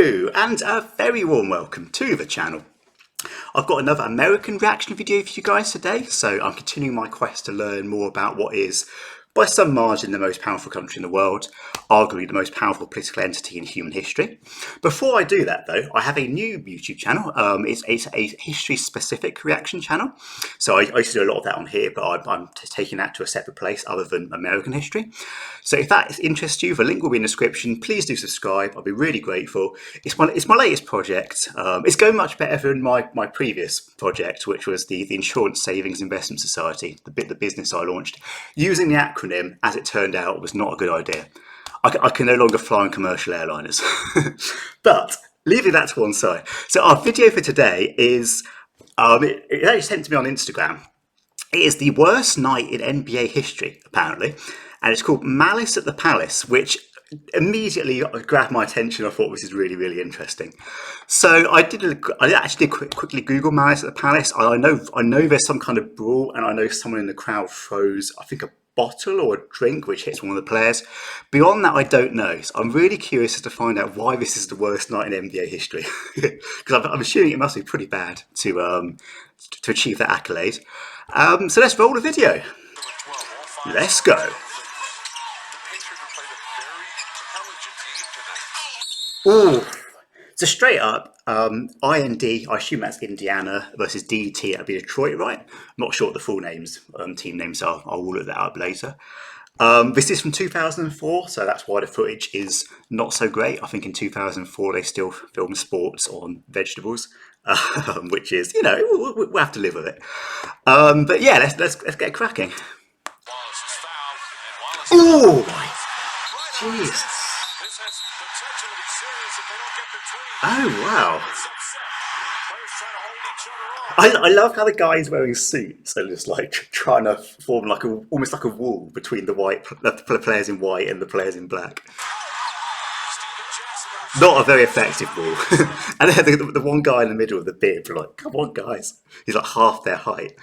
Hello, and a very warm welcome to the channel. I've got another American reaction video for you guys today, so I'm continuing my quest to learn more about what is, by some margin, the most powerful country in the world, arguably the most powerful political entity in human history. Before I do that though, I have a new YouTube channel. It's a history-specific reaction channel. So I used to do a lot of that on here, but I'm taking that to a separate place other than American history. So if that interests you, the link will be in the description. Please do subscribe. I'll be really grateful. It's my latest project. It's going much better than my previous project, which was the Insurance Savings Investment Society, the business I launched. Using the acronym, as it turned out, was not a good idea. I can no longer fly on commercial airliners. But leaving that to one side. So our video for today is, it actually sent to me on Instagram. It is the worst night in NBA history, apparently. And it's called Malice at the Palace, which immediately grabbed my attention. I thought this is really, really interesting. So I actually did quickly Google Malice at the Palace. I know there's some kind of brawl, and I know someone in the crowd throws, I think, a bottle or a drink which hits one of the players. Beyond that, I don't know. So I'm really curious as to find out why this is the worst night in NBA history. Because I'm assuming it must be pretty bad to achieve that accolade. So let's roll the video. Let's go. Ooh. So straight up, IND, I assume that's Indiana versus DT, that'd be Detroit, right? I'm not sure what the full names, team names are. I'll look that up later. This is from 2004, so that's why the footage is not so great. I think in 2004 they still filmed sports on vegetables, which is, you know, we'll have to live with it. But yeah, let's get cracking. Oh my Jesus! Oh wow! I love how the guy's wearing suits and just like trying to form like almost like a wall between the players in white and the players in black. Not a very effective wall. And then the one guy in the middle of the bib, like, come on guys, he's like half their height.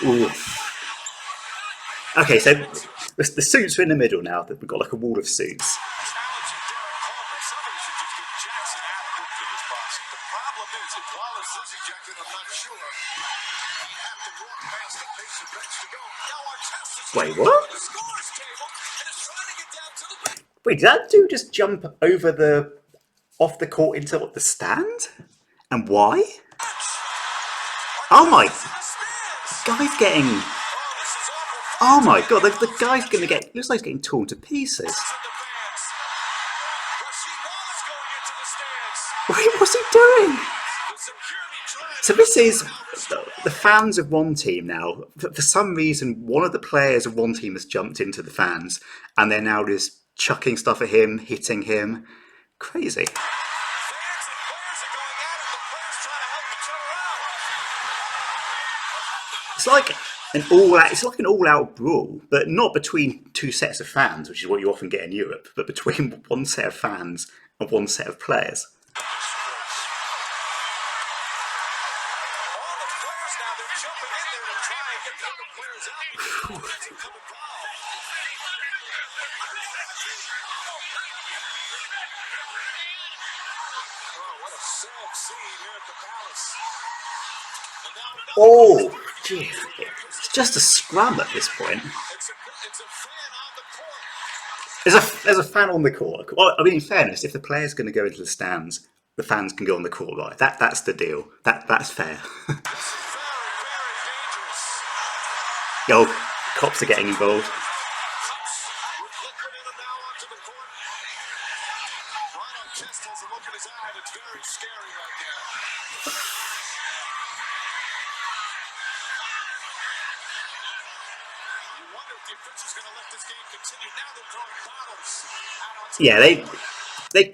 Ooh. Okay, so the suits are in the middle now. That we've got like a wall of suits. Wait, what? Wait, did that dude just jump over off the court into the stand? And why? Oh my! Guy's getting. Oh my god! The guy's gonna get. Looks like he's getting torn to pieces. Wait, what's he doing? So this is the fans of one team now. For some reason, one of the players of one team has jumped into the fans, and they're now just chucking stuff at him, hitting him. Crazy. It's like an all-out brawl, but not between two sets of fans, which is what you often get in Europe, but between one set of fans and one set of players. Oh, gee. It's just a scrum at this point. There's a fan on the court. Well, I mean, in fairness, if the player's going to go into the stands, the fans can go on the court, right? That's the deal. That's fair. Yo, cops are getting involved. Artest has a look in his eye that's very scary right now. You wonder if the official's going to let this game continue. Now they're throwing bottles out onto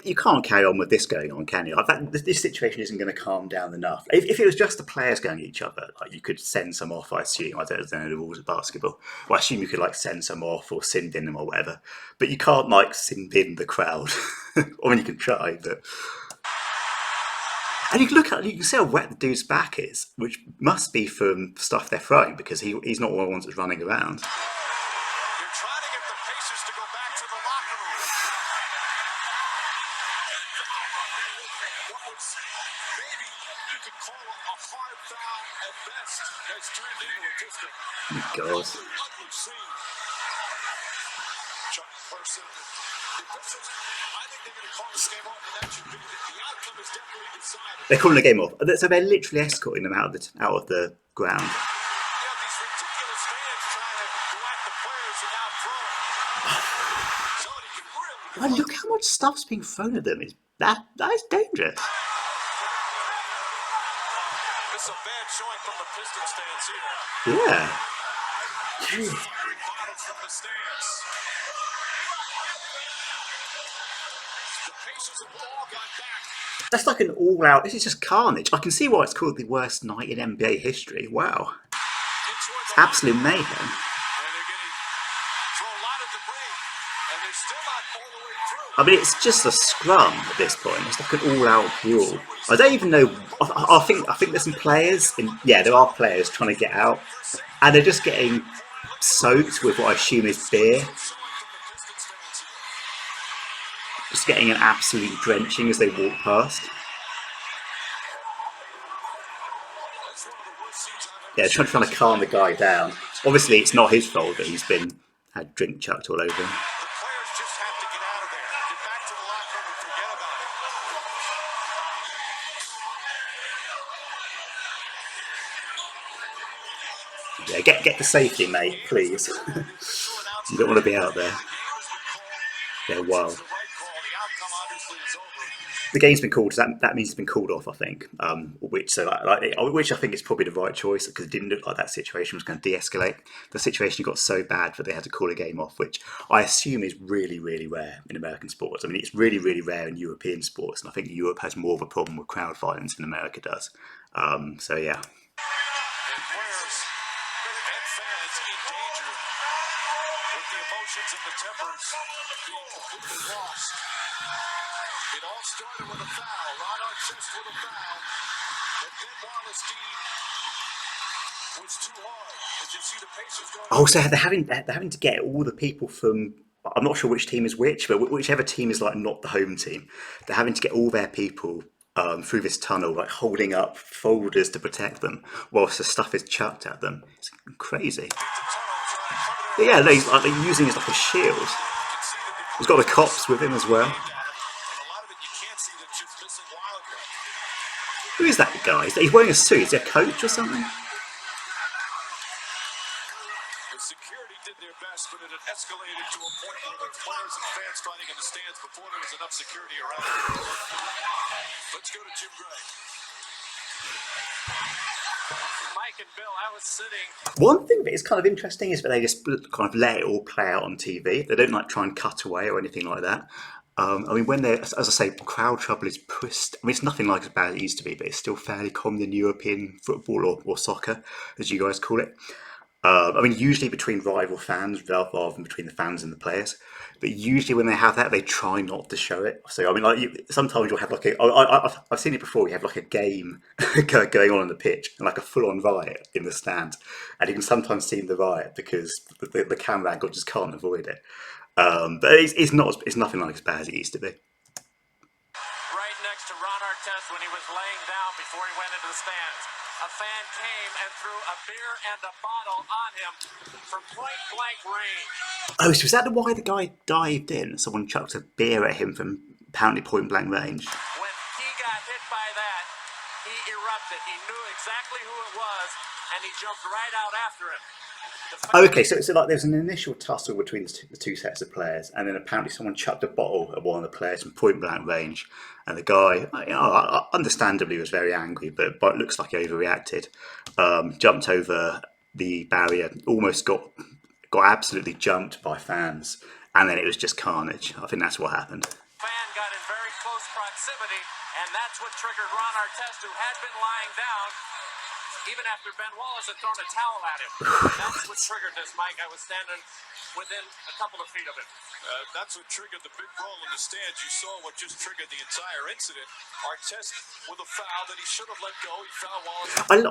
you can't carry on with this going on, can you? This situation isn't going to calm down enough. If it was just the players going at each other, like, you could send some off, I assume. I don't know the rules of basketball. Well, I assume you could like send some off or sin bin them or whatever. But you can't like sin bin the crowd. I mean, you can try, but. And you can see how wet the dude's back is, which must be from stuff they're throwing because he's not one of the ones that's running around. God. They're calling the game off. So they're literally escorting them out of the ground. Well, look how much stuff's being thrown at them. That is dangerous. It's a bad showing from the Pistons stands here. Yeah. From the stands. The Pacers have all got back. That's like an all-out. This is just carnage. I can see why it's called the worst night in NBA history. Wow. It's absolute mayhem. And they're getting thrown a lot of debris, and they're still not all the way through. I mean, it's just a scrum at this point. It's like an all-out brawl. I don't even know. I think there's some players. There are players trying to get out, and they're just getting soaked with what I assume is beer. Just getting an absolute drenching as they walk past. Yeah, trying to calm the guy down. Obviously, it's not his fault that he's had drink chucked all over him. Yeah, get to safety, mate, please. You don't want to be out there. Yeah, wild. The game's been called. So that means it's been called off, I think. Which I think is probably the right choice, because it didn't look like that situation was going to de-escalate. The situation got so bad that they had to call a game off, which I assume is really, really rare in American sports. I mean, it's really, really rare in European sports, and I think Europe has more of a problem with crowd violence than America does. So yeah. And the tempers being completely lost. It all started with a foul. Ron Artest with a foul. But Ben Malice was too hard. Did you see the Pacers going? Oh, so they're having to get all the people from. I'm not sure which team is which, but whichever team is like not the home team, they're having to get all their people through this tunnel, like holding up folders to protect them, whilst the stuff is chucked at them. It's crazy. But yeah, they're using it as like a shield. He's got the cops with him as well. Who is that guy? He's wearing a suit. Is he a coach or something? The security did their best, but it had escalated to a point where there were players and fans fighting in the stands before there was enough security around. Let's go to Jim Gray. Mike and Bill, I was sitting. One thing that is kind of interesting is that they just kind of let it all play out on TV. They don't try and cut away or anything like that. I mean, when they're, as I say, crowd trouble is pushed. I mean, it's nothing like as bad as it used to be, but it's still fairly common in European football or soccer, as you guys call it. I mean, usually between rival fans rather than between the fans and the players. But usually when they have that, they try not to show it. So, I mean, sometimes you'll have I've seen it before, you have like a game going on the pitch and like a full-on riot in the stand. And you can sometimes see the riot because the camera angle just can't avoid it. But it's nothing like as bad as it used to be. Right next to Ron Artest when he was laying down before he went into the stands. A fan came and threw a beer and a bottle on him from point-blank range. Oh, so is that why the guy dived in? Someone chucked a beer at him from apparently point-blank range. When he got hit by that, he erupted. He knew exactly who it was, and he jumped right out after him. Okay, so like there's an initial tussle between the two sets of players, and then apparently someone chucked a bottle at one of the players from point-blank range, and the guy, understandably was very angry, but it looks like he overreacted. Jumped over the barrier, almost got absolutely jumped by fans, and then it was just carnage. I think that's what happened. Fan got in very close proximity, and that's what triggered Ron Artest, who had been lying down, even after Ben Wallace had thrown a towel at him. That's what triggered this, Mike. I was standing within a couple of feet of it. That's what triggered the big brawl in the stands. You saw what just triggered the entire incident. Artest with a foul that he should have let go. He fouled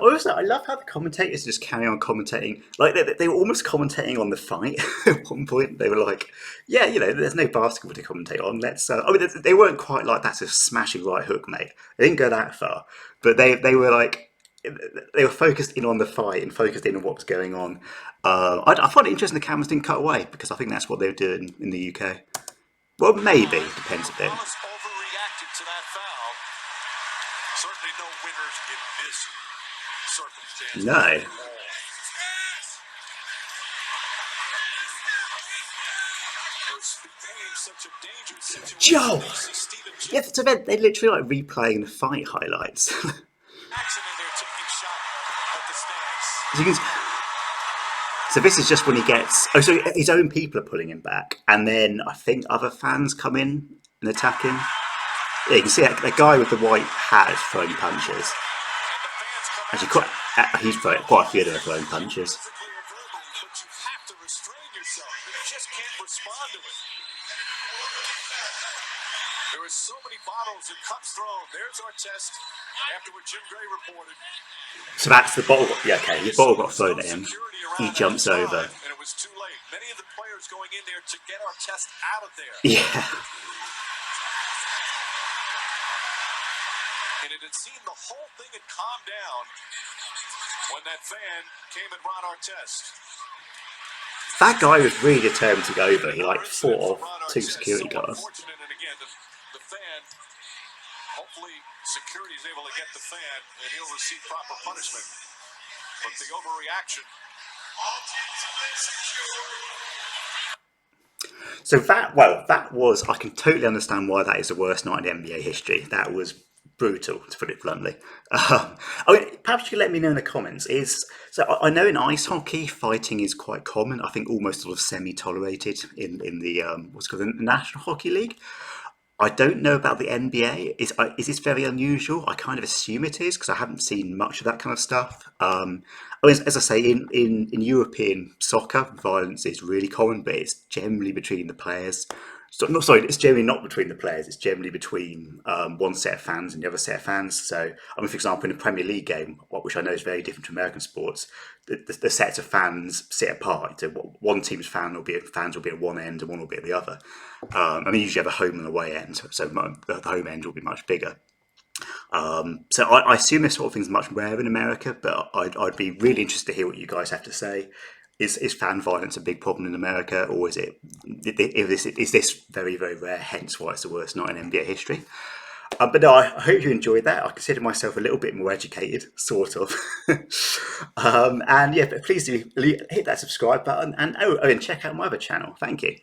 Wallace. I love how the commentators just carry on commentating. Like they were almost commentating on the fight at one point. They were like, "Yeah, there's no basketball to commentate on. Let's." I mean, they weren't quite like that's a smashing right hook, mate. They didn't go that far, but they were like, they were focused in on the fight and focused in on what was going on. I find it interesting the cameras didn't cut away because I think that's what they were doing in the UK. Well, maybe depends a bit. Wallace overreacted to that foul. Certainly no winners in this circumstance. No. Joe! Yeah, so they're literally like replaying the fight highlights. So this is just when he gets... Oh, so his own people are pulling him back. And then I think other fans come in and attack him. Yeah, you can see that guy with the white hat is throwing punches. Actually, he's throwing quite a few of them throwing punches. There were so many bottles and cups thrown. There's Artest after what Jim Gray reported. So that's the bottle. Yeah, okay. The bottle got thrown at him. He jumps over. And it was too late. Many of the players going in there to get Artest out of there. Yeah. And it had seemed the whole thing had calmed down when that fan came at Ron Artest. That guy was really determined to go over. He like fought off two security guards. And again, the fan, hopefully security is able to get the fan and he'll receive proper punishment. But the overreaction. So that was, I can totally understand why that is the worst night in NBA history. That was brutal, to put it bluntly. I mean, perhaps you could let me know in the comments. I know in ice hockey, fighting is quite common. I think almost sort of semi-tolerated in the what's called the National Hockey League. I don't know about the NBA. Is this very unusual? I kind of assume it is because I haven't seen much of that kind of stuff. I mean, as I say, in European soccer, violence is really common, but it's generally between the players. It's generally not between the players. It's generally between one set of fans and the other set of fans. So, I mean, for example, in a Premier League game, which I know is very different to American sports, the sets of fans sit apart. So, one team's fans will be at one end and one will be at the other. I mean, usually have a home and away end, so the home end will be much bigger. So I assume this sort of thing's much rarer in America, but I'd be really interested to hear what you guys have to say. Is fan violence a big problem in America, or is this very, very rare, hence why it's the worst night in NBA history? But no, I hope you enjoyed that. I consider myself a little bit more educated, sort of. And yeah, but please do hit that subscribe button and check out my other channel. Thank you.